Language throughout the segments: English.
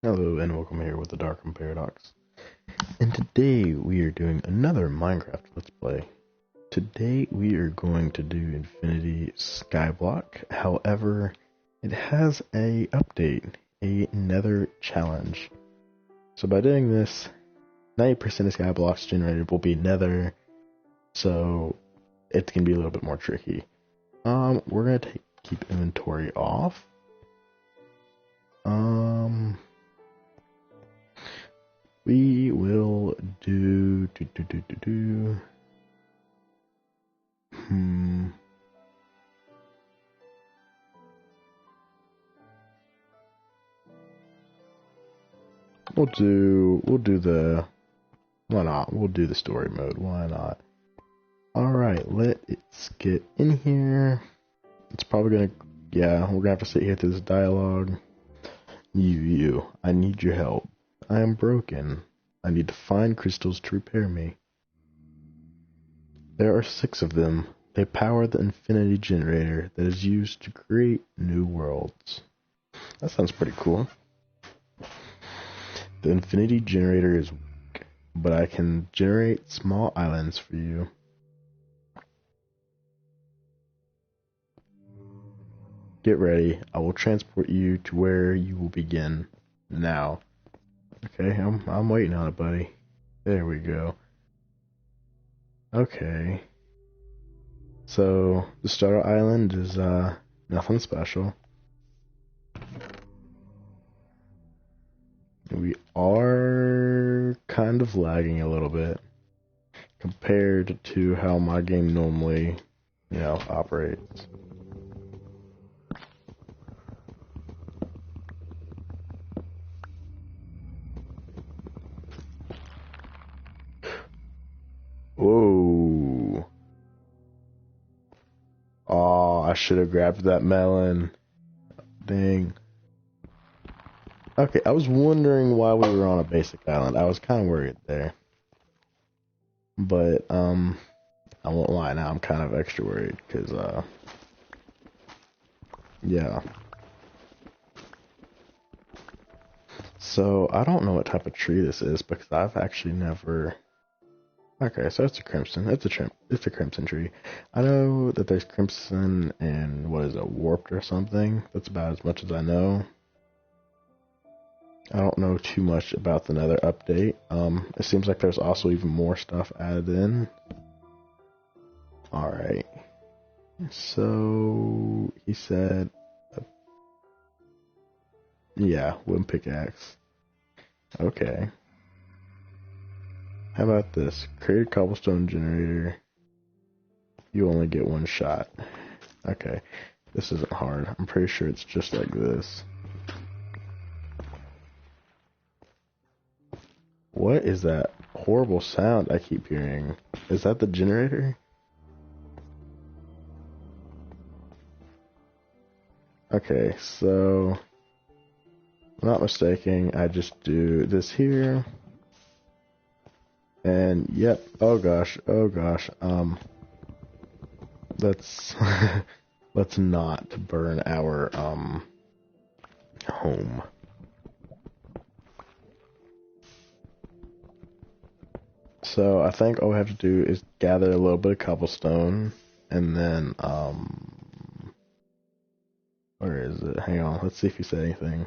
Hello and welcome here with the Darkened Paradox. And today we are doing another Minecraft Let's Play. Today we are going to do Infinity Skyblock. However, it has a update, a Nether challenge. So by doing this, 90% of Skyblocks generated will be Nether, so it's gonna be a little bit more tricky. We're gonna keep inventory off. We will do. We'll do the, why not? We'll do the story mode, why not? Alright, let's get in here. It's probably gonna, yeah, we're gonna have to sit here through this dialogue. You, I need your help. I am broken. I need to find crystals to repair me. There are 6 of them. They power the infinity generator that is used to create new worlds. That sounds pretty cool. The infinity generator is weak, but I can generate small islands for you. Get ready. I will transport you to where you will begin. Now. Okay, I'm waiting on it, buddy. There we go. Okay. So the starter island is nothing special. We are kind of lagging a little bit compared to how my game normally, operates. Whoa. Oh, I should have grabbed that melon. Dang. Okay, I was wondering why we were on a basic island. I was kind of worried there. But, I won't lie, now I'm kind of extra worried, because, yeah. So, I don't know what type of tree this is, because I've actually never... Okay, so it's a crimson. It's a crimson tree. I know that there's crimson and, what is it, warped or something? That's about as much as I know. I don't know too much about the Nether update. It seems like there's also even more stuff added in. Alright. So, he said... yeah, wooden pickaxe. Okay. How about this? Create a cobblestone generator. You only get 1 shot. Okay. This isn't hard. I'm pretty sure it's just like this. What is that horrible sound I keep hearing? Is that the generator? Okay, so... if I'm not mistaken, I just do this here. And, yep, oh gosh, let's, let's not burn our, home. So, I think all we have to do is gather a little bit of cobblestone, and then, where is it? Hang on, let's see if he said anything.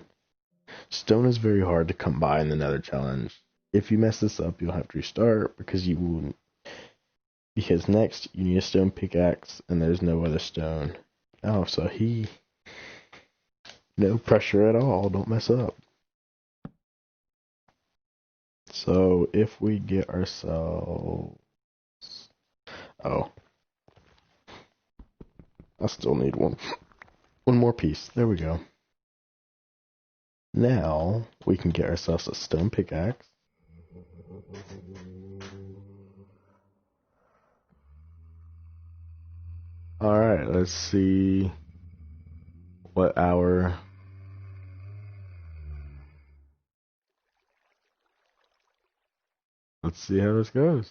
Stone is very hard to come by in the Nether challenge. If you mess this up, you'll have to restart because you won't. Because next, you need a stone pickaxe, and there's no other stone. Oh, so no pressure at all, don't mess up. So, if we get ourselves... oh. I still need one more piece. There we go. Now, we can get ourselves a stone pickaxe. Alright, let's see what our... let's see how this goes.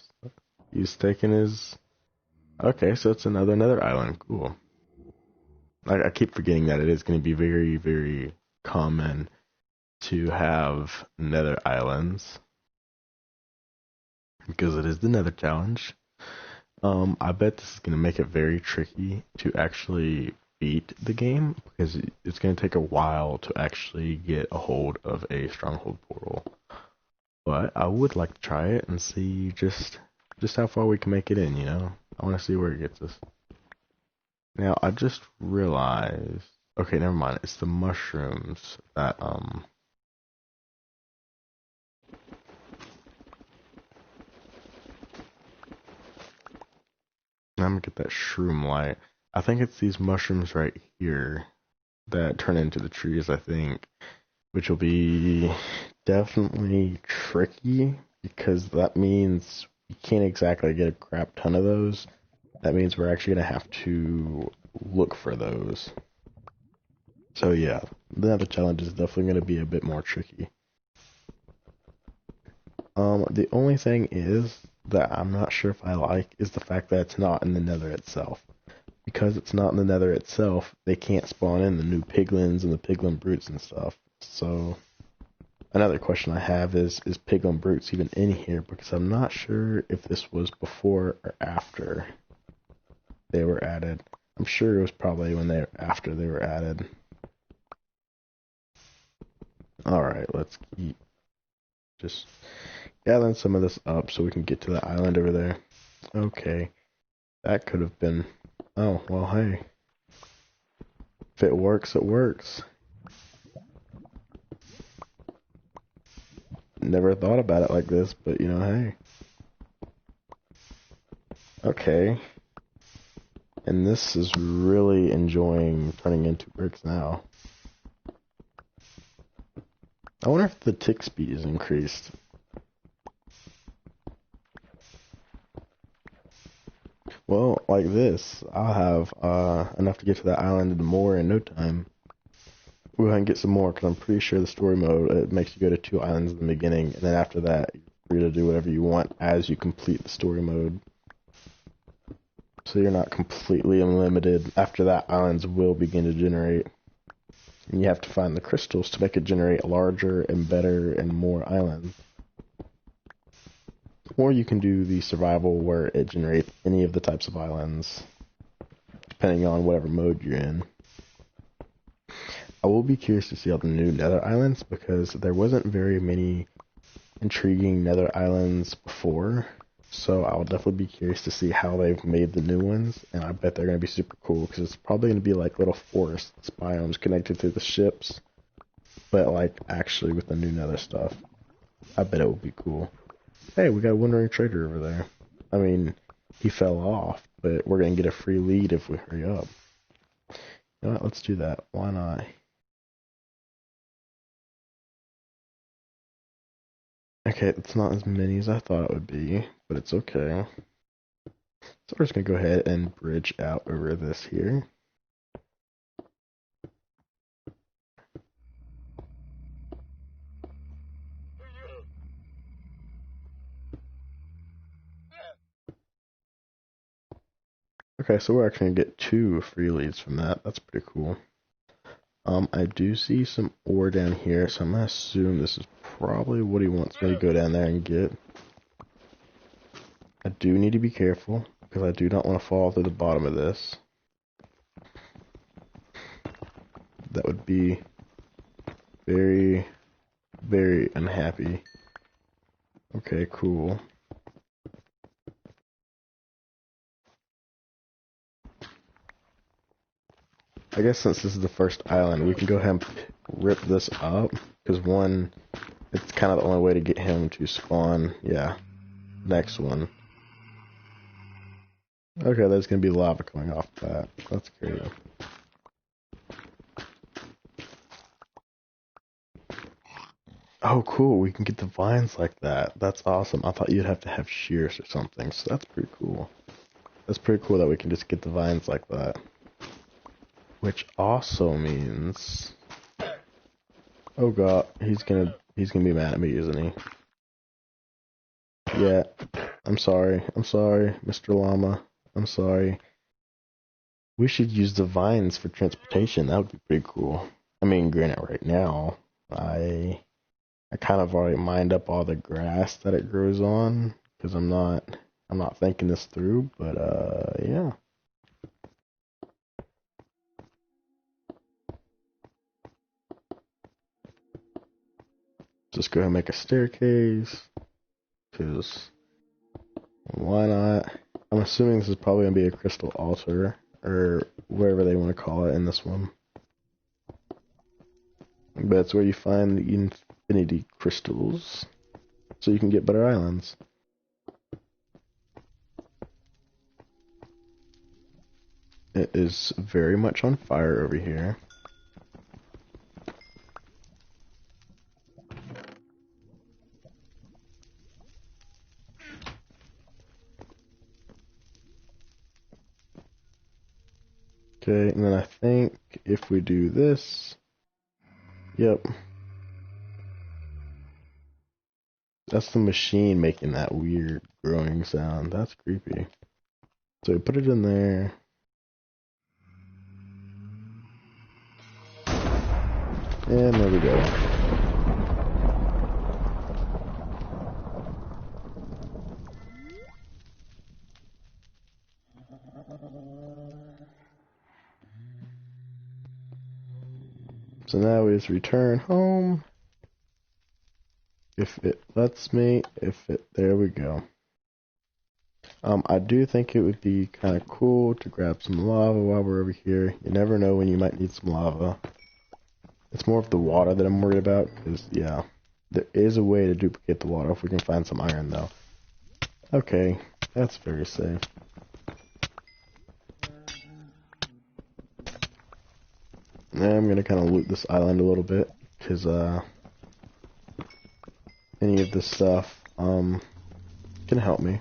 He's taking his... okay, so it's another island. Cool. I keep forgetting that it is going to be very, very common to have Nether Islands because it is the Nether challenge. I bet this is going to make it very tricky to actually beat the game because it's going to take a while to actually get a hold of a stronghold portal. But I would like to try it and see just how far we can make it in, you know? I want to see where it gets us. Now, I just realized... Okay, never mind. It's the mushrooms that, I'm gonna get that shroom light. I think it's these mushrooms right here that turn into the trees, I think. Which will be definitely tricky, because that means you can't exactly get a crap ton of those. That means we're actually going to have to look for those. So yeah, the challenge is definitely going to be a bit more tricky. The only thing is that I'm not sure if I like is the fact that it's not in the Nether itself. Because it's not in the Nether itself, they can't spawn in the new piglins and the piglin brutes and stuff. So another question I have is piglin brutes even in here? Because I'm not sure if this was before or after they were added. I'm sure it was probably after they were added. Alright, let's keep just gathering some of this up so we can get to the island over there. Okay, that could have been... Oh, well, hey. If it works, it works. Never thought about it like this, but you know, hey. Okay. And this is really enjoying turning into bricks now. I wonder if the tick speed is increased. Well, like this, I'll have enough to get to that island and more in no time. We'll go ahead and get some more, because I'm pretty sure the story mode, it makes you go to 2 islands in the beginning, and then after that, you're free to do whatever you want as you complete the story mode. So you're not completely unlimited. After that, islands will begin to generate. And you have to find the crystals to make it generate larger and better and more islands. Or you can do the survival where it generates any of the types of islands, depending on whatever mode you're in. I will be curious to see all the new Nether Islands, because there wasn't very many intriguing Nether Islands before, so I'll definitely be curious to see how they've made the new ones, and I bet they're going to be super cool, because it's probably going to be like little forests, biomes connected to the ships, but like actually with the new Nether stuff. I bet it will be cool. Hey, we got a wandering trader over there. I mean, he fell off, but we're going to get a free lead if we hurry up. You know what, let's do that. Why not? Okay, it's not as many as I thought it would be, but it's okay. So we're just going to go ahead and bridge out over this here. Okay, so we're actually going to get 2 free leads from that. That's pretty cool. I do see some ore down here, so I'm going to assume this is probably what he wants me to go down there and get. I do need to be careful, because I do not want to fall to the bottom of this. That would be very, very unhappy. Okay, cool. I guess since this is the first island, we can go ahead and rip this up, because one, it's kind of the only way to get him to spawn. Yeah, next one. Okay, there's going to be lava coming off that. That's great. Oh, cool, we can get the vines like that. That's awesome. I thought you'd have to have shears or something, so that's pretty cool. That's pretty cool that we can just get the vines like that. Which also means... Oh god, he's gonna be mad at me, isn't he? Yeah, I'm sorry, Mr. Llama. I'm sorry. We should use the vines for transportation. That would be pretty cool. I mean, granted, right now, I kind of already mined up all the grass that it grows on because I'm not thinking this through, but yeah. Just go ahead and make a staircase, because why not? I'm assuming this is probably going to be a crystal altar, or whatever they want to call it in this one. But it's where you find the infinity crystals, so you can get better islands. It is very much on fire over here. Okay, and then I think if we do this, yep. That's the machine making that weird growing sound. That's creepy. So we put it in there. And there we go. So now we just return home. If it lets me, there we go. I do think it would be kind of cool to grab some lava while we're over here. You never know when you might need some lava. It's more of the water that I'm worried about, because, yeah, there is a way to duplicate the water if we can find some iron, though. Okay, that's very safe. Now I'm going to kind of loot this island a little bit, because, any of this stuff, can help me.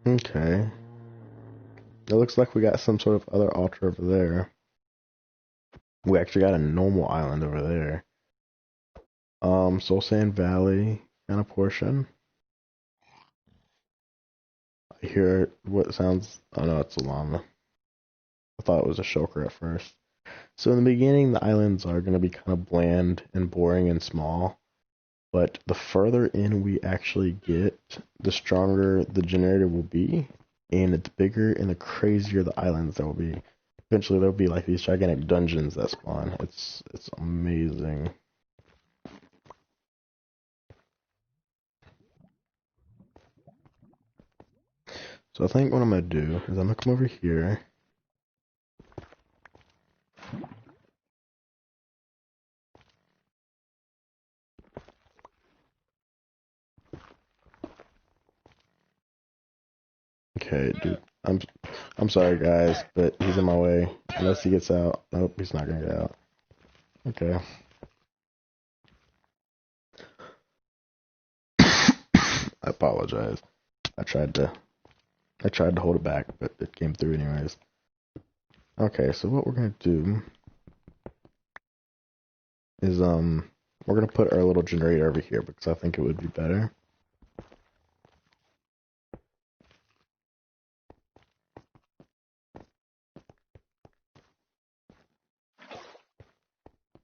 Okay. It looks like we got some sort of other altar over there. We actually got a normal island over there. Soul Sand Valley kind of portion. I hear what sounds, oh no, it's a llama. I thought it was a shulker at first. So in the beginning, the islands are going to be kind of bland and boring and small. But the further in we actually get, the stronger the generator will be. And it's bigger and the crazier the islands there will be. Eventually there'll be like these gigantic dungeons that spawn. It's amazing. So I think what I'm going to do is I'm going to come over here. Okay, dude. I'm sorry guys, but he's in my way. Unless he gets out. Nope, he's not going to get out. Okay. I apologize. I tried to hold it back, but it came through anyways. Okay, so what we're gonna do is we're gonna put our little generator over here because I think it would be better.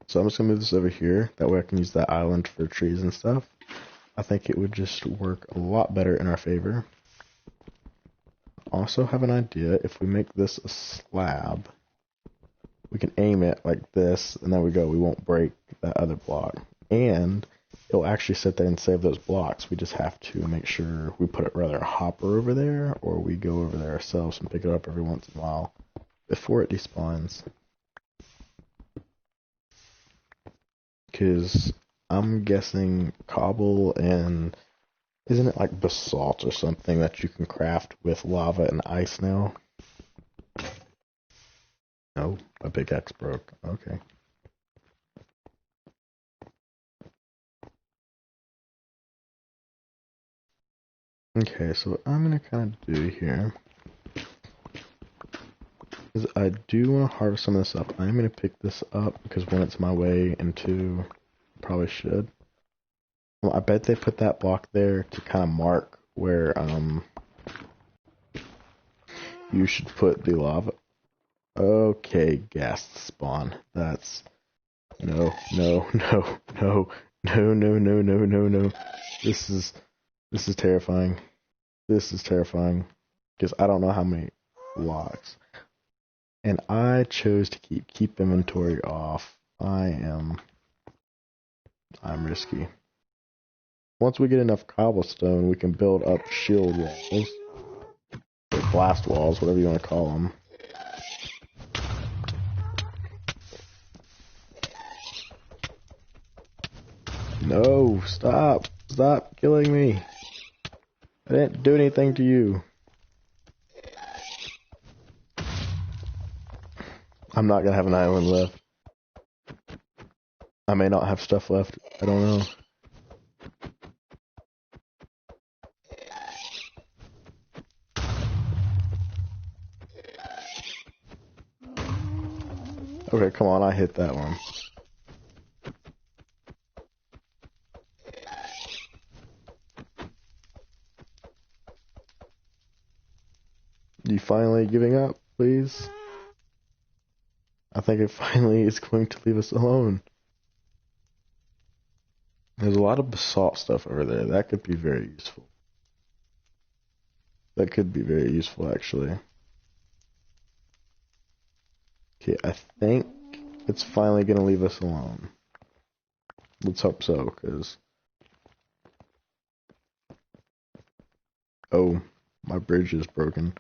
So I'm just gonna move this over here. That way I can use that island for trees and stuff. I think it would just work a lot better in our favor. Also have an idea, if we make this a slab, we can aim it like this, and there we go, we won't break that other block. And it'll actually sit there and save those blocks. We just have to make sure we put it rather a hopper over there, or we go over there ourselves and pick it up every once in a while before it despawns. Because I'm guessing cobble and isn't it like basalt or something that you can craft with lava and ice now? No, my pickaxe broke. Okay. Okay, so what I'm gonna kind of do here is I do want to harvest some of this up. I'm gonna pick this up because one, it's my way, and two, I probably should. Well, I bet they put that block there to kind of mark where You should put the lava. Okay, gas spawn. That's no, no, no, no, no, no, no, no, no, no. This is terrifying. This is terrifying because I don't know how many blocks, and I chose to keep inventory off. I'm risky. Once we get enough cobblestone, we can build up shield walls, or blast walls, whatever you want to call them. No, stop. Stop killing me. I didn't do anything to you. I'm not gonna have an island left. I may not have stuff left. I don't know. Okay, come on, I hit that one. You finally giving up, please? I think it finally is going to leave us alone. There's a lot of basalt stuff over there. That could be very useful. That could be very useful, actually. Okay, I think it's finally going to leave us alone. Let's hope so, because... Oh, my bridge is broken.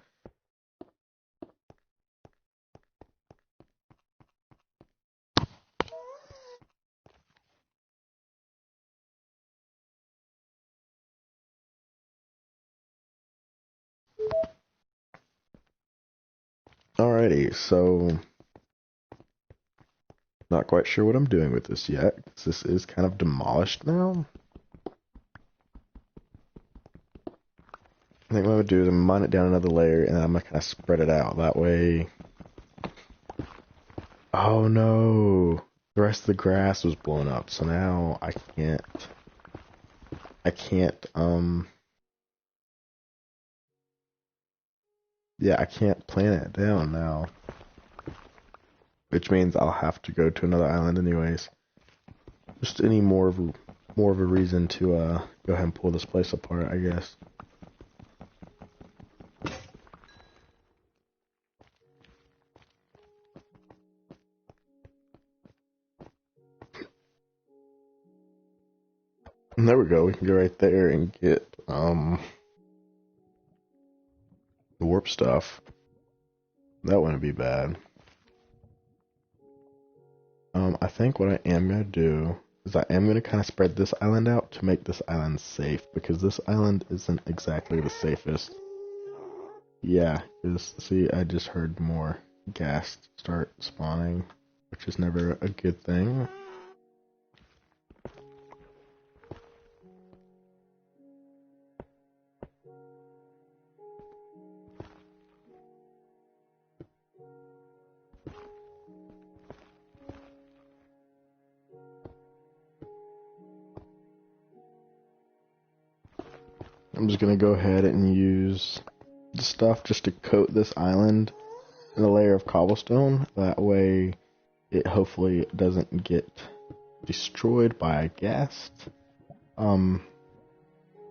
Alrighty, so... Not quite sure what I'm doing with this yet, because this is kind of demolished now. I think what I would do is I'm mine it down another layer, and then I'm going to kind of spread it out. That way... Oh no! The rest of the grass was blown up, so now I can't... Yeah, I can't plant it down now. Which means I'll have to go to another island anyways. Just any more of a reason to go ahead and pull this place apart, I guess. And there we go, we can go right there and get the warp stuff. That wouldn't be bad. I think what I am going to do is I am going to kind of spread this island out to make this island safe, because this island isn't exactly the safest. Yeah, because, see, I just heard more gas start spawning, which is never a good thing. I'm just going to go ahead and use the stuff just to coat this island in a layer of cobblestone. That way it hopefully doesn't get destroyed by a ghast.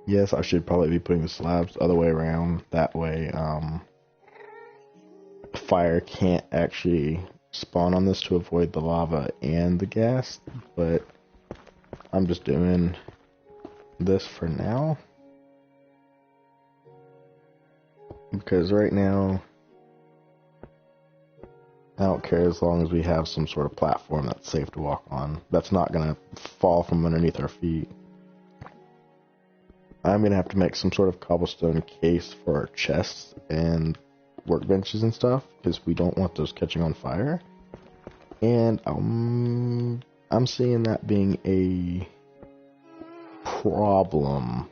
Yes, I should probably be putting the slabs the other way around. That way fire can't actually spawn on this to avoid the lava and the ghast. But I'm just doing this for now. Because right now, I don't care as long as we have some sort of platform that's safe to walk on. That's not going to fall from underneath our feet. I'm going to have to make some sort of cobblestone case for our chests and workbenches and stuff, because we don't want those catching on fire. And I'm seeing that being a problem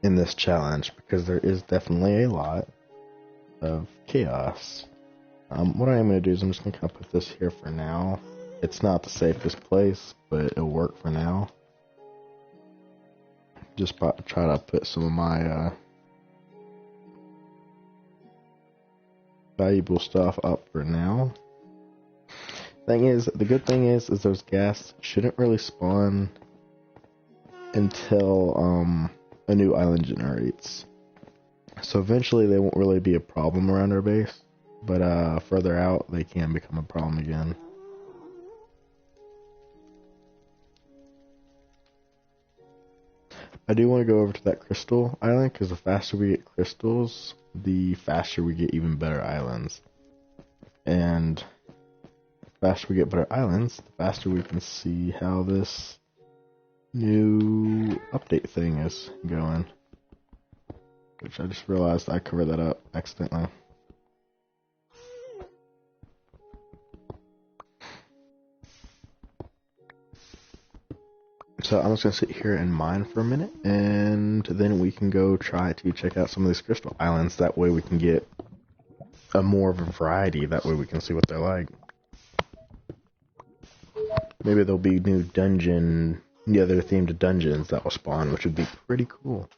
in this challenge, because there is definitely a lot of chaos. What I am going to do is I'm just going to kind of put this here for now. It's not the safest place, but it'll work for now. Just try to put some of my valuable stuff up for now. The good thing is those ghasts shouldn't really spawn until a new island generates. So eventually they won't really be a problem around our base, but further out they can become a problem again. I do want to go over to that crystal island, because the faster we get crystals, the faster we get even better islands. And the faster we get better islands, the faster we can see how this new update thing is going. Which I just realized I covered that up accidentally. So I'm just going to sit here and mine for a minute, and then we can go try to check out some of these crystal islands. That way we can get more of a variety. That way we can see what they're like. Maybe there'll be new Nether themed dungeons that will spawn, which would be pretty cool.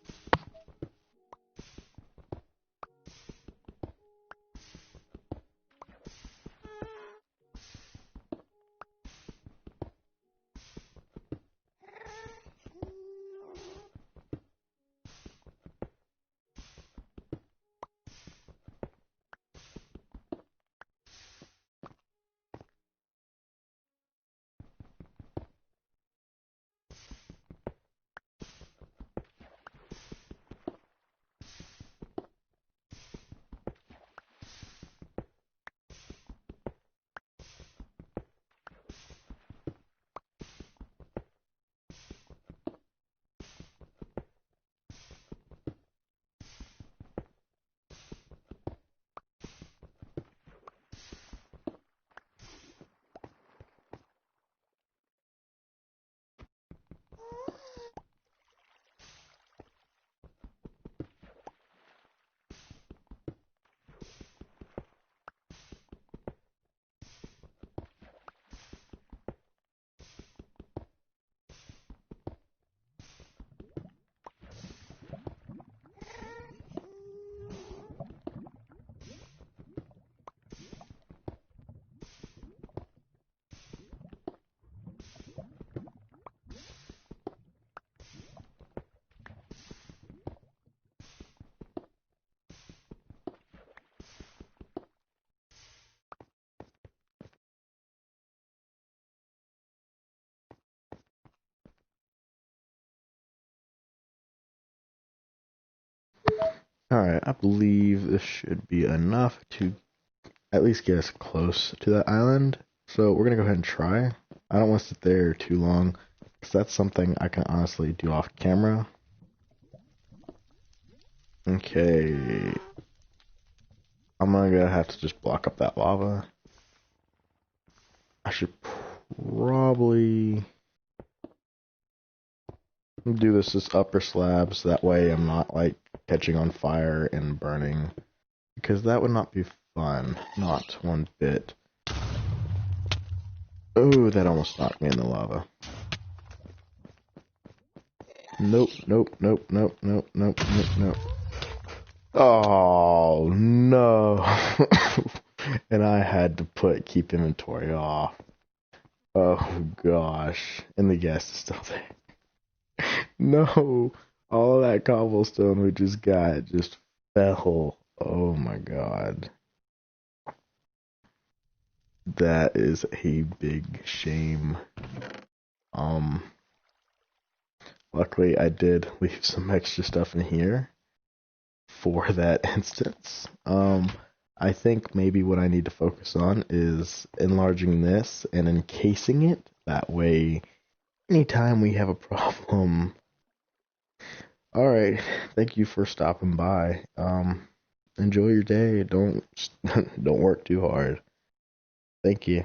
Alright, I believe this should be enough to at least get us close to that island. So we're going to go ahead and try. I don't want to sit there too long, because that's something I can honestly do off camera. Okay. I'm going to have to just block up that lava. I should probably do this upper slab, so that way I'm not like catching on fire and burning, because that would not be fun, not one bit. Oh, that almost knocked me in the lava. Nope, nope, nope, nope, nope, nope, nope, nope. Oh no. And I had to keep inventory off. Oh gosh. And the gas is still there. No. All of that cobblestone we just got just fell. Oh my god. That is a big shame. Luckily I did leave some extra stuff in here for that instance. I think maybe what I need to focus on is enlarging this and encasing it. That way, anytime we have a problem. Alright, thank you for stopping by. Enjoy your day. Don't work too hard. Thank you.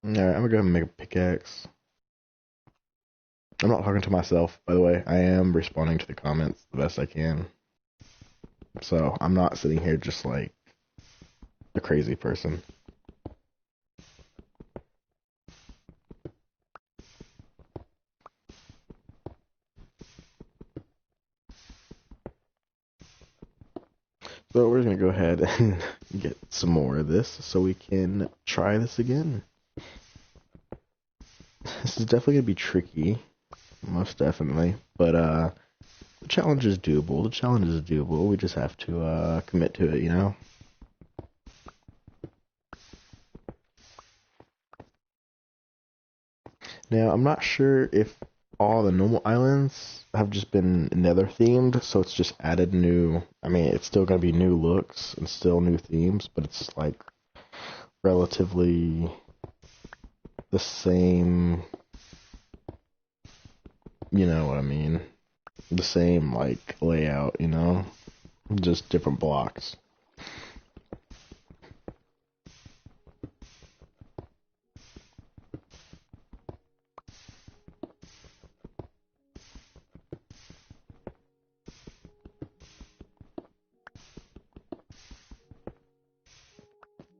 Alright, I'm gonna go ahead and make a pickaxe. I'm not talking to myself, by the way. I am responding to the comments the best I can. So, I'm not sitting here just like a crazy person. So we're gonna go ahead and get some more of this so we can try this again. This is definitely gonna be tricky, most definitely, but the challenge is doable. The challenge is doable. We just have to commit to it, you know? Now, I'm not sure if all the normal islands have just been Nether themed, so it's just added new. I mean, it's still gonna be new looks and still new themes, but it's like relatively the same. You know what I mean? The same like layout, you know? Just different blocks.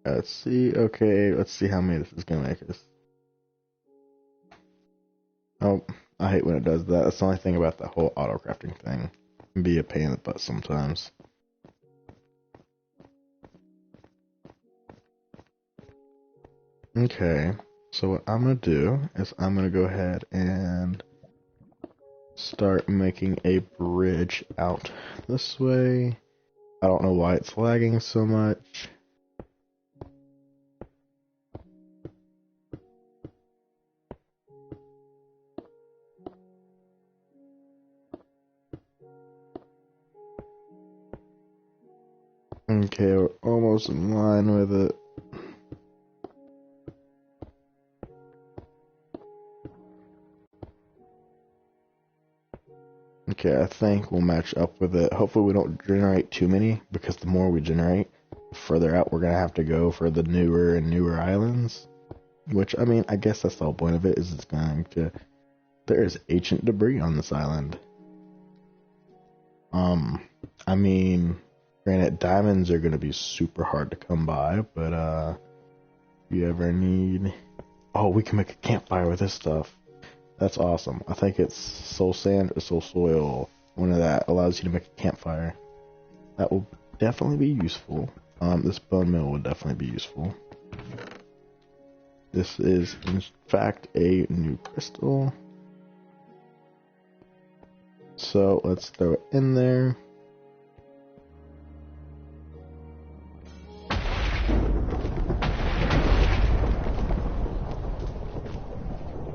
Let's see. Okay, let's see how many this is gonna make us. Oh, I hate when it does that. That's the only thing about that whole auto crafting thing. It can be a pain in the butt sometimes. Okay, so what I'm gonna do is I'm gonna go ahead and start making a bridge out this way. I don't know why it's lagging so much. Okay, we're almost in line with it. Okay, I think we'll match up with it. Hopefully we don't generate too many, because the more we generate, the further out we're going to have to go for the newer and newer islands. Which, I mean, I guess that's the whole point of it, is it's going to... There is ancient debris on this island. I mean, granted, diamonds are going to be super hard to come by, but, if you ever need... Oh, we can make a campfire with this stuff. That's awesome. I think it's soul sand or soul soil. One of that allows you to make a campfire. That will definitely be useful. This bone meal will definitely be useful. This is, in fact, a new crystal. So let's throw it in there.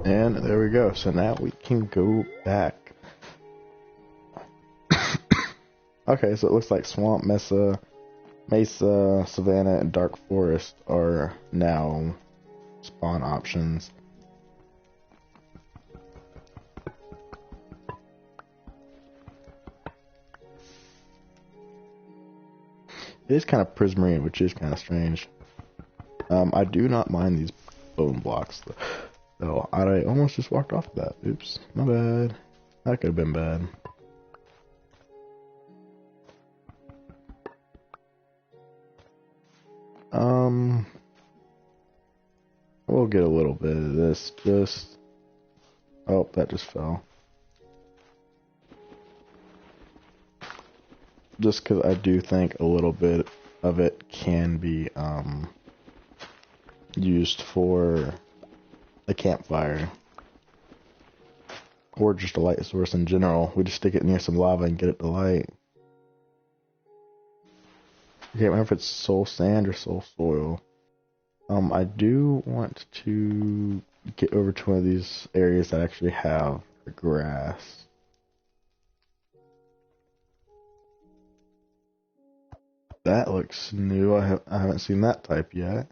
And there we go. So now we can go back. Okay, so it looks like Swamp, Mesa, Savanna, and Dark Forest are now spawn options. It is kind of prismarine, which is kind of strange. I do not mind these bone blocks, though. I almost just walked off of that. Oops, my bad. That could have been bad. We'll get a little bit of this, just... Oh, that just fell. Just because I do think a little bit of it can be, used for a campfire. Or just a light source in general. We just stick it near some lava and get it to light. I can't remember if it's soul sand or soul soil. I do want to get over to one of these areas that actually have grass. That looks new. I haven't seen that type yet.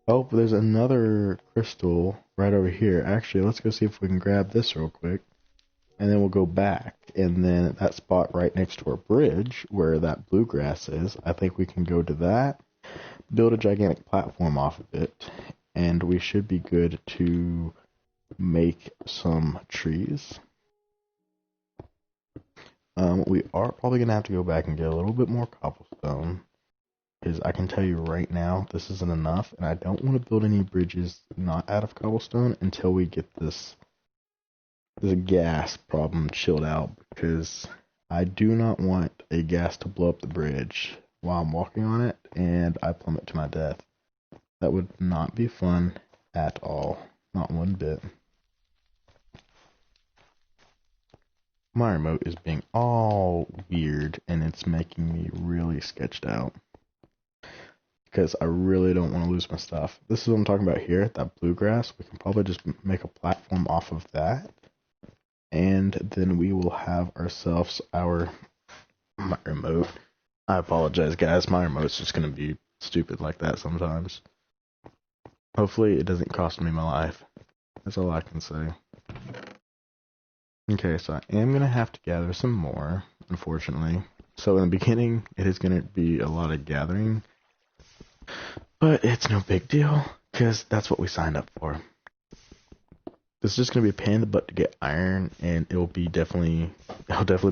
Oh, but there's another crystal right over here. Actually, let's go see if we can grab this real quick. And then we'll go back. And then that spot right next to our bridge, where that bluegrass is, I think we can go to that, build a gigantic platform off of it, and we should be good to make some trees. We are probably going to have to go back and get a little bit more cobblestone, because I can tell you right now, this isn't enough, and I don't want to build any bridges not out of cobblestone until we get this gas problem chilled out, because I do not want a gas to blow up the bridge while I'm walking on it and I plummet to my death. That would not be fun at all. Not one bit. My remote is being all weird and it's making me really sketched out. Because I really don't want to lose my stuff. This is what I'm talking about here, that bluegrass. We can probably just make a platform off of that. And then we will have ourselves my remote. I apologize, guys. My remote's just going to be stupid like that sometimes. Hopefully it doesn't cost me my life. That's all I can say. Okay, so I am going to have to gather some more, unfortunately. So in the beginning, it is going to be a lot of gathering. But it's no big deal, because that's what we signed up for. This is just going to be a pain in the butt to get iron, and it'll definitely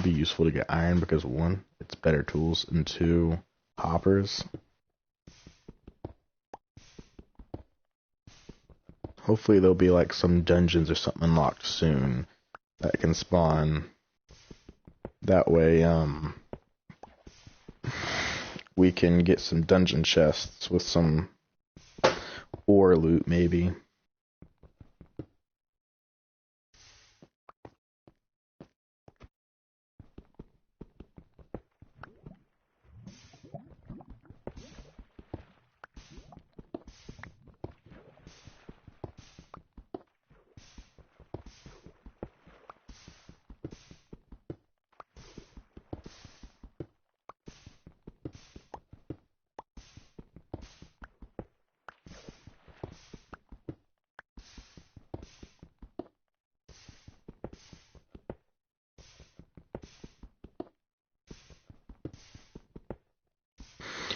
be useful to get iron, because one, it's better tools, and two, hoppers. Hopefully there'll be like some dungeons or something unlocked soon that can spawn. That way, we can get some dungeon chests with some ore loot, maybe.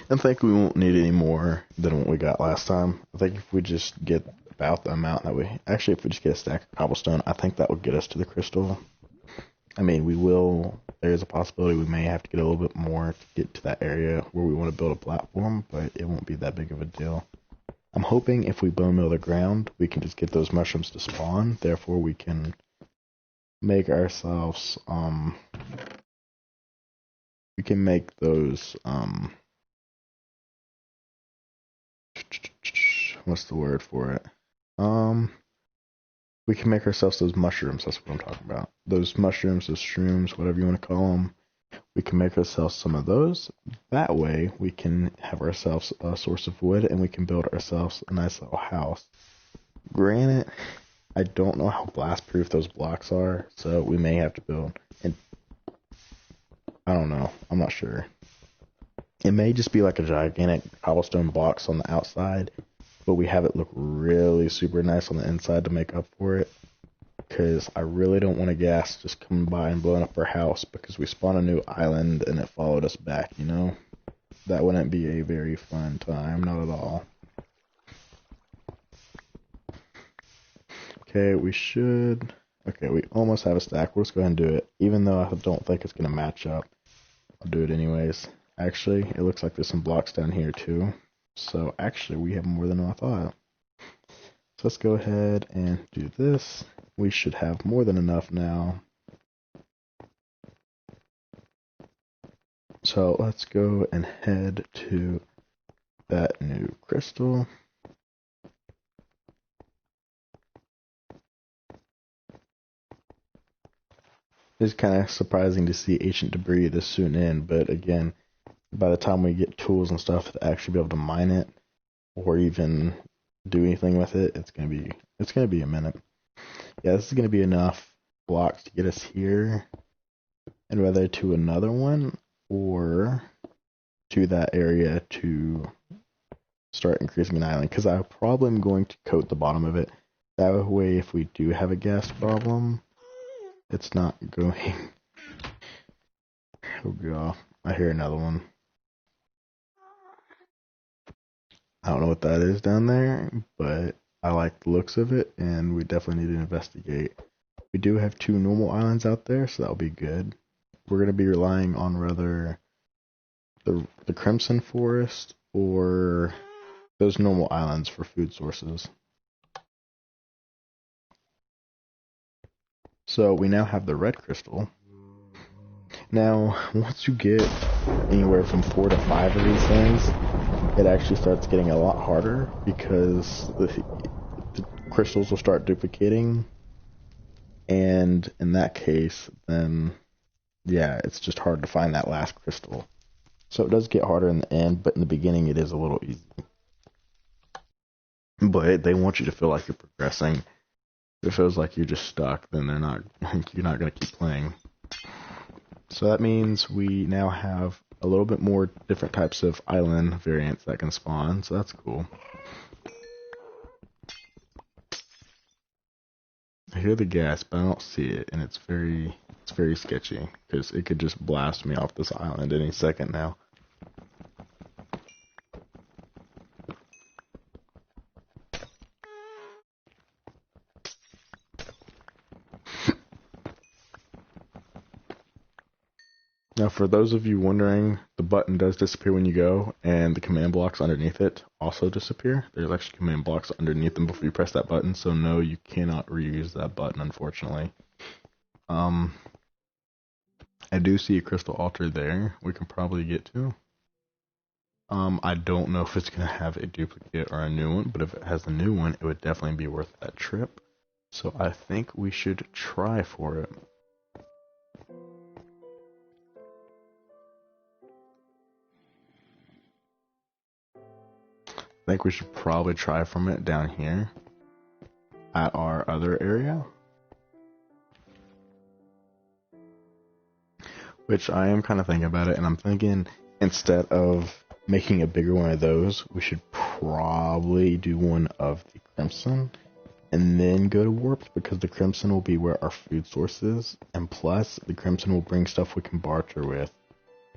I think we won't need any more than what we got last time. I think if we just get about the amount that if we just get a stack of cobblestone, I think that would get us to the crystal. I mean, there's a possibility we may have to get a little bit more to get to that area where we want to build a platform, but it won't be that big of a deal. I'm hoping if we bone meal the ground, we can just get those mushrooms to spawn, therefore we can make ourselves, we can make those, what's the word for it? We can make ourselves those mushrooms. That's what I'm talking about. Those mushrooms, those shrooms, whatever you want to call them. We can make ourselves some of those. That way, we can have ourselves a source of wood, and we can build ourselves a nice little house. Granted, I don't know how blast-proof those blocks are, so we may have to build. And I don't know. I'm not sure. It may just be like a gigantic cobblestone box on the outside, but we have it look really super nice on the inside to make up for it. Because I really don't want a gas just coming by and blowing up our house because we spawned a new island and it followed us back, you know? That wouldn't be a very fun time, not at all. Okay, we almost have a stack. We'll just go ahead and do it. Even though I don't think it's going to match up, I'll do it anyways. Actually, it looks like there's some blocks down here too. So actually, we have more than I thought. So let's go ahead and do this. We should have more than enough now. So let's go and head to that new crystal. It's kind of surprising to see ancient debris this soon in, but again, by the time we get tools and stuff to actually be able to mine it or even do anything with it, it's gonna be a minute. Yeah, this is gonna be enough blocks to get us here, and whether to another one or to that area to start increasing an island, because I probably am going to coat the bottom of it. That way, if we do have a gas problem, it's not going. Oh god, I hear another one. I don't know what that is down there, but I like the looks of it, and we definitely need to investigate. We do have 2 normal islands out there, so that'll be good. We're going to be relying on rather the Crimson Forest or those normal islands for food sources. So we now have the red crystal. Now, once you get anywhere from 4 to 5 of these things, it actually starts getting a lot harder because the crystals will start duplicating, and in that case, then yeah, it's just hard to find that last crystal. So it does get harder in the end, but in the beginning it is a little easy. But they want you to feel like you're progressing. If it feels like you're just stuck, then you're not going to keep playing. So that means we now have a little bit more different types of island variants that can spawn, so that's cool. I hear the gas, but I don't see it, and it's very sketchy, because it could just blast me off this island any second now. Now, for those of you wondering, the button does disappear when you go, and the command blocks underneath it also disappear. There's actually command blocks underneath them before you press that button, so no, you cannot reuse that button, unfortunately. I do see a crystal altar there we can probably get to. I don't know if it's going to have a duplicate or a new one, but if it has a new one, it would definitely be worth that trip. So I think we should try for it. I think we should probably try from it down here at our other area. Which I am kind of thinking about it, and I'm thinking instead of making a bigger one of those, we should probably do one of the crimson and then go to warps, because the crimson will be where our food source is, and plus the crimson will bring stuff we can barter with.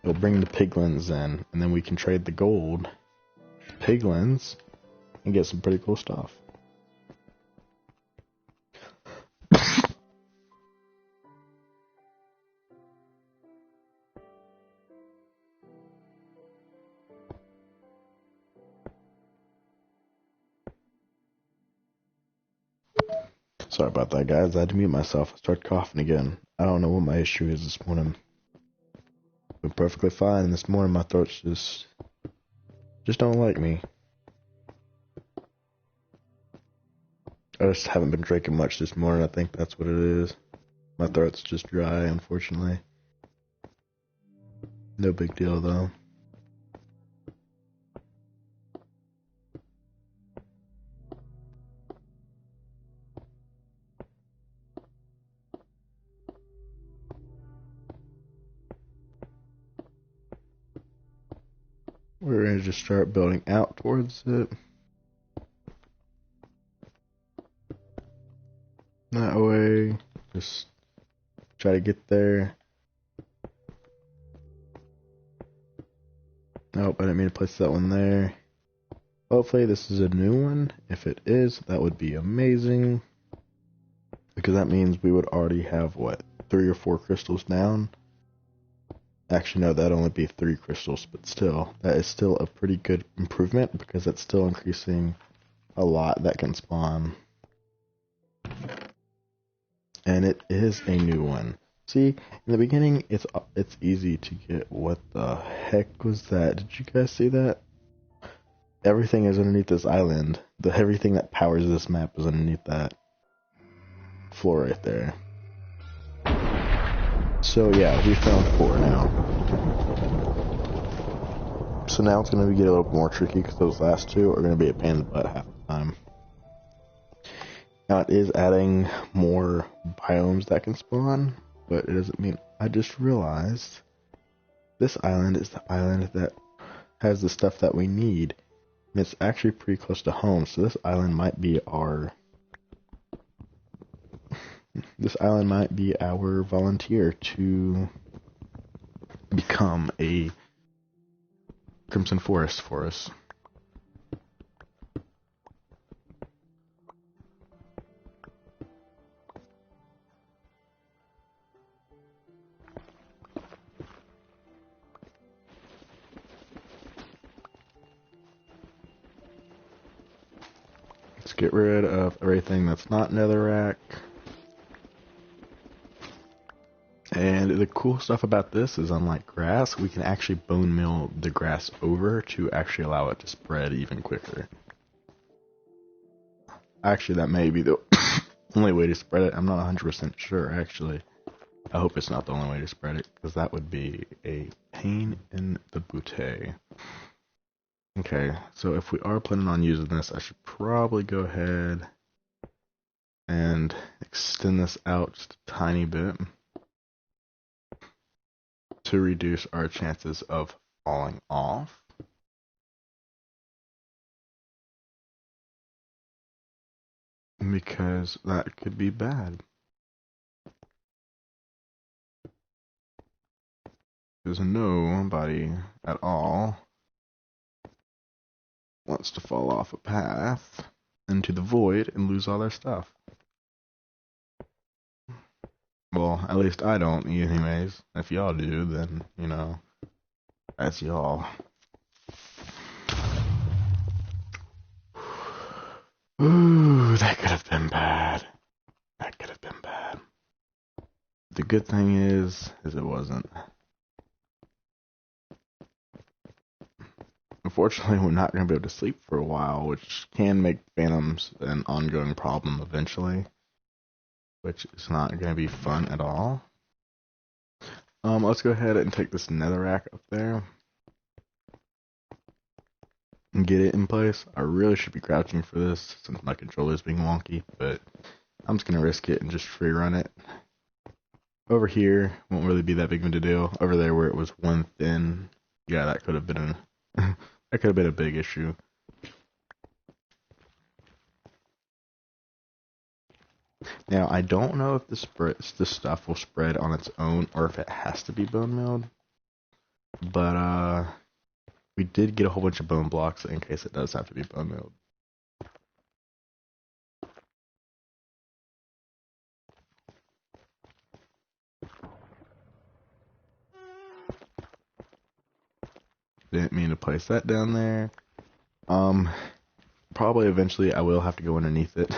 It'll bring the piglins in, and then we can trade the gold piglins and get some pretty cool stuff. Sorry about that, guys. I had to mute myself. I started coughing again. I don't know what my issue is this morning. Been perfectly fine, and this morning my throat's just don't like me. I just haven't been drinking much this morning. I think that's what it is. My throat's just dry, unfortunately. No big deal, though. We're going to just start building out towards it. That way. Just try to get there. Nope, I didn't mean to place that one there. Hopefully this is a new one. If it is, that would be amazing. Because that means we would already have, what, 3 or 4 crystals down? Actually, no, that'd only be 3 crystals, but still, that is still a pretty good improvement, because it's still increasing a lot that can spawn. And it is a new one. See, in the beginning, it's easy to get. What the heck was that? Did you guys see that? Everything is underneath this island. Everything that powers this map is underneath that floor right there. So yeah, we found 4 now. So now it's going to get a little more tricky, because those last 2 are going to be a pain in the butt half the time. Now it is adding more biomes that can spawn, but it doesn't mean. I just realized this island is the island that has the stuff that we need. And it's actually pretty close to home, so this island might be our volunteer to become a Crimson Forest for us. Let's get rid of everything that's not netherrack. And the cool stuff about this is, unlike grass, we can actually bone meal the grass over to actually allow it to spread even quicker. Actually, that may be the only way to spread it. I'm not 100% sure, actually. I hope it's not the only way to spread it, because that would be a pain in the booty. Okay, so if we are planning on using this, I should probably go ahead and extend this out just a tiny bit to reduce our chances of falling off. Because that could be bad. Because nobody at all wants to fall off a path into the void and lose all their stuff. Well, at least I don't, anyways. If y'all do, then, you know, that's y'all. Ooh, that could have been bad. That could have been bad. The good thing is it wasn't. Unfortunately, we're not going to be able to sleep for a while, which can make phantoms an ongoing problem eventually, which is not going to be fun at all. Let's go ahead and take this netherrack up there and get it in place. I really should be crouching for this since my controller is being wonky, but I'm just going to risk it and just free run it. Over here won't really be that big of a deal. Over there where it was one thin, yeah, that could have been that could have been a big issue. Now, I don't know if this stuff will spread on its own or if it has to be bone milled, but we did get a whole bunch of bone blocks in case it does have to be bone milled. Didn't mean to place that down there. Probably eventually I will have to go underneath it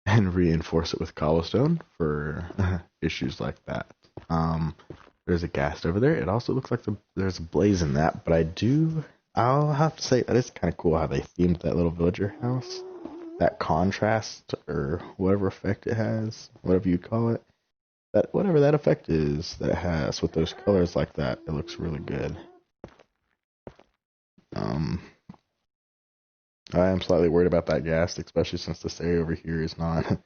and reinforce it with cobblestone for issues like that. There's a ghast over there. It also looks like there's a blaze in that, but I'll have to say that it's kind of cool how they themed that little villager house. That contrast, or whatever effect it has, whatever you call it, whatever that effect is that it has with those colors like that, it looks really good. I am slightly worried about that ghast, especially since this area over here is not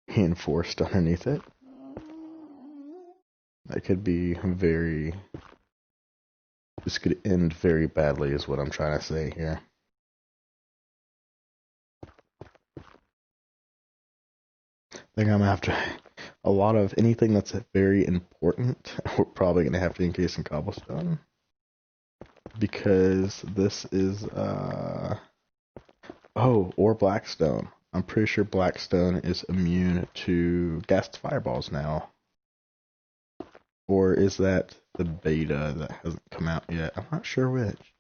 reinforced underneath it. That could be this could end very badly is what I'm trying to say here. I think I'm gonna have to, a lot of anything that's very important, we're probably gonna have to encase in cobblestone. Because this is, or blackstone. I'm pretty sure blackstone is immune to ghast fireballs now. Or is that the beta that hasn't come out yet? I'm not sure which.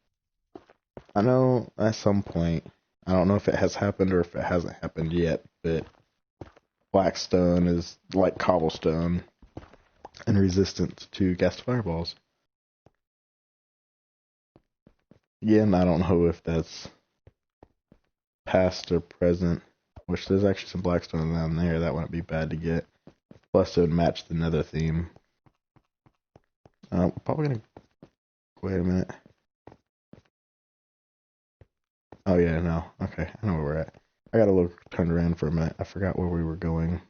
I know at some point, I don't know if it has happened or if it hasn't happened yet, but blackstone is like cobblestone and resistant to ghast fireballs. Again, I don't know if that's past or present, which there's actually some blackstone down there. That wouldn't be bad to get. Plus, it would match the nether theme. Probably gonna. Wait a minute. Oh, yeah, no. Okay, I know where we're at. I gotta look turned around for a minute. I forgot where we were going.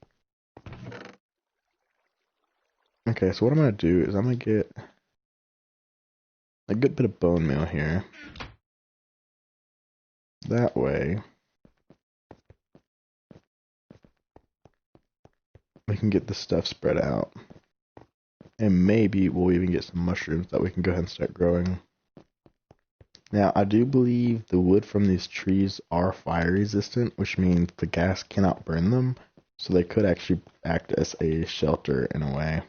Okay, so what I'm gonna do is I'm gonna get a good bit of bone meal here. That way, we can get the stuff spread out. And maybe we'll even get some mushrooms that we can go ahead and start growing. Now, I do believe the wood from these trees are fire resistant, which means the gas cannot burn them. So they could actually act as a shelter in a way.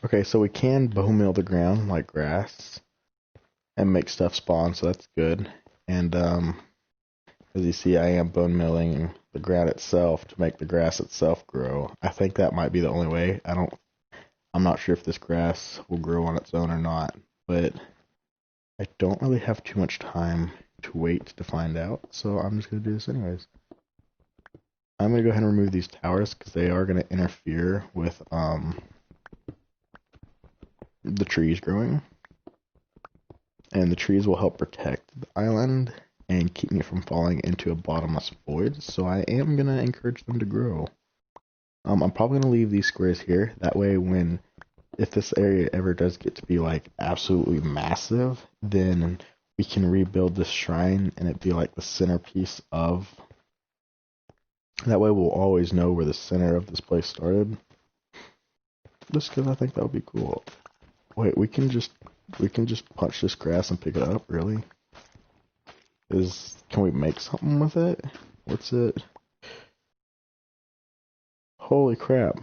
Okay, so we can bone meal the ground like grass and make stuff spawn, so that's good. And as you see, I am bone milling the ground itself to make the grass itself grow. I think that might be the only way. I'm not sure if this grass will grow on its own or not, but I don't really have too much time to wait to find out, so I'm just going to do this anyways. I'm going to go ahead and remove these towers because they are going to interfere with the trees growing. And the trees will help protect the island and keep me from falling into a bottomless void, so I am going to encourage them to grow. I'm probably going to leave these squares here, that way if this area ever does get to be like absolutely massive, then we can rebuild this shrine and it be like the centerpiece of. That way we'll always know where the center of this place started. Just because I think that would be cool. Wait, we can just punch this grass and pick it up, really? Can we make something with it? What's it? Holy crap.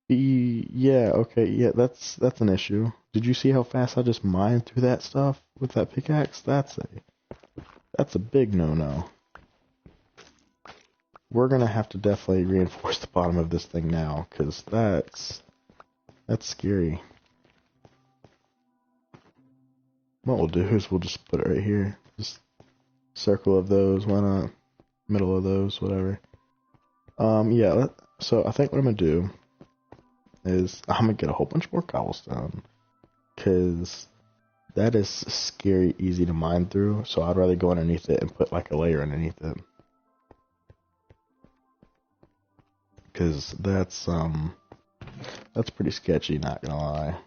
Yeah, okay, yeah, that's an issue. Did you see how fast I just mined through that stuff with that pickaxe? That's a big no-no. We're gonna have to definitely reinforce the bottom of this thing now, because that's scary. What we'll do is we'll just put it right here. Just circle of those, why not? Middle of those, whatever. Yeah, so I think what I'm gonna do is I'm gonna get a whole bunch more cobblestone, because that is scary easy to mine through, so I'd rather go underneath it and put like a layer underneath it. Because that's pretty sketchy, not gonna lie.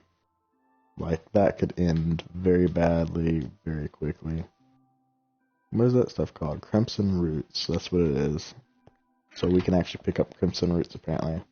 Like, that could end very badly, very quickly. What is that stuff called? Crimson roots, that's what it is. So we can actually pick up crimson roots, apparently.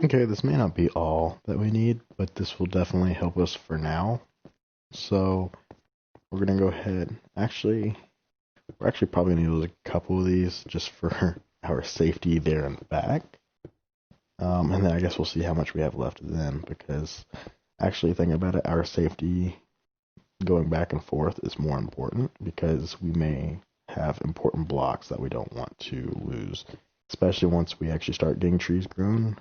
Okay, this may not be all that we need, but this will definitely help us for now. So we're gonna go ahead. Actually, we're actually probably gonna use a couple of these just for our safety there and back. And then I guess we'll see how much we have left then, because actually thinking about it, our safety going back and forth is more important because we may have important blocks that we don't want to lose, especially once we actually start getting trees grown.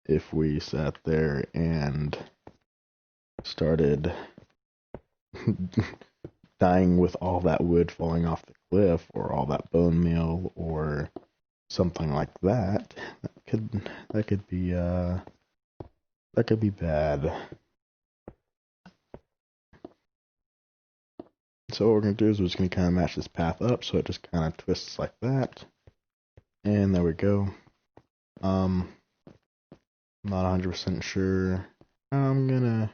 If we sat there and started dying with all that wood falling off the cliff, or all that bone meal, or something like that, that could be bad. So what we're going to do is we're just going to kind of match this path up so it just kind of twists like that. And there we go. Not 100% sure. I'm going to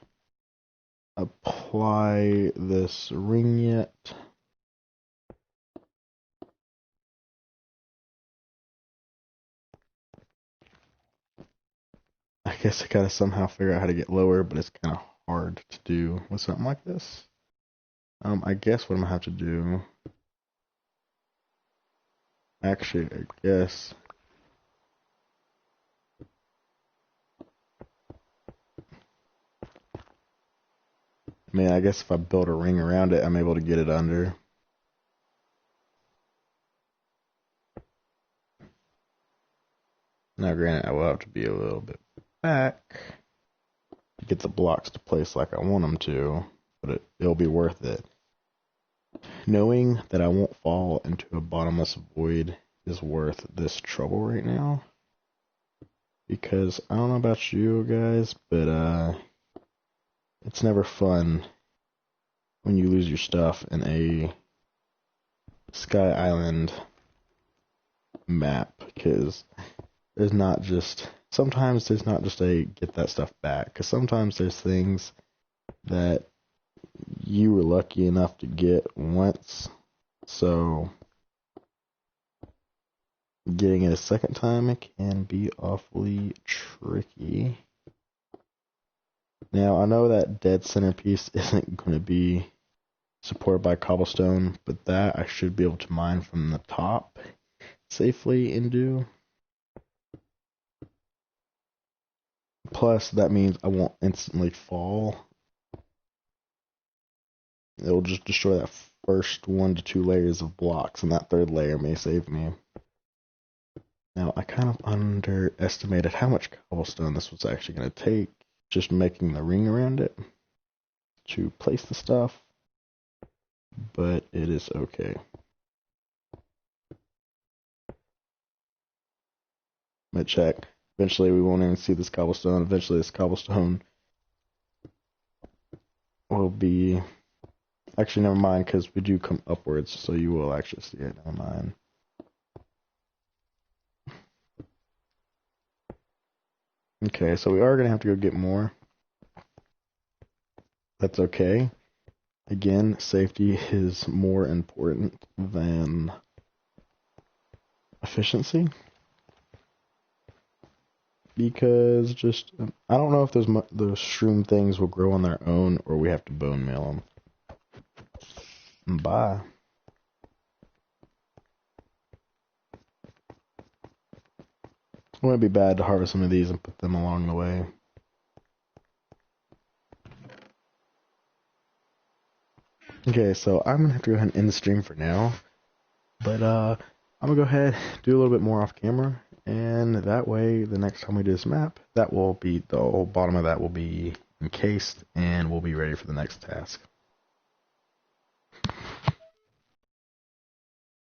apply this ring yet. I guess I gotta somehow figure out how to get lower, but it's kind of hard to do with something like this. I guess what I'm gonna have to do, actually, I guess, I guess if I build a ring around it, I'm able to get it under. Now, granted, I will have to be a little bit back to get the blocks to place like I want them to, but it'll be worth it. Knowing that I won't fall into a bottomless void is worth this trouble right now. Because I don't know about you guys, but it's never fun when you lose your stuff in a Sky Island map, because sometimes there's not just a get that stuff back, because sometimes there's things that you were lucky enough to get once, so getting it a second time can be awfully tricky. Now, I know that dead centerpiece isn't going to be supported by cobblestone, but that I should be able to mine from the top safely and do. Plus, that means I won't instantly fall. It'll just destroy that first 1 to 2 layers of blocks, and that third layer may save me. Now, I kind of underestimated how much cobblestone this was actually going to take, just making the ring around it to place the stuff, but it is okay. But check. Eventually, we won't even see this cobblestone. Eventually, this cobblestone will be... Actually, never mind, because we do come upwards, so you will actually see it. Never mind. Okay, so we are going to have to go get more. That's okay. Again, safety is more important than efficiency. Because I don't know if those shroom things will grow on their own, or we have to bone meal them. Bye. It wouldn't be bad to harvest some of these and put them along the way. Okay, so I'm gonna have to go ahead and end the stream for now. But I'm gonna go ahead, do a little bit more off camera, and that way the next time we do this map, that will be the whole bottom of that will be encased, and we'll be ready for the next task.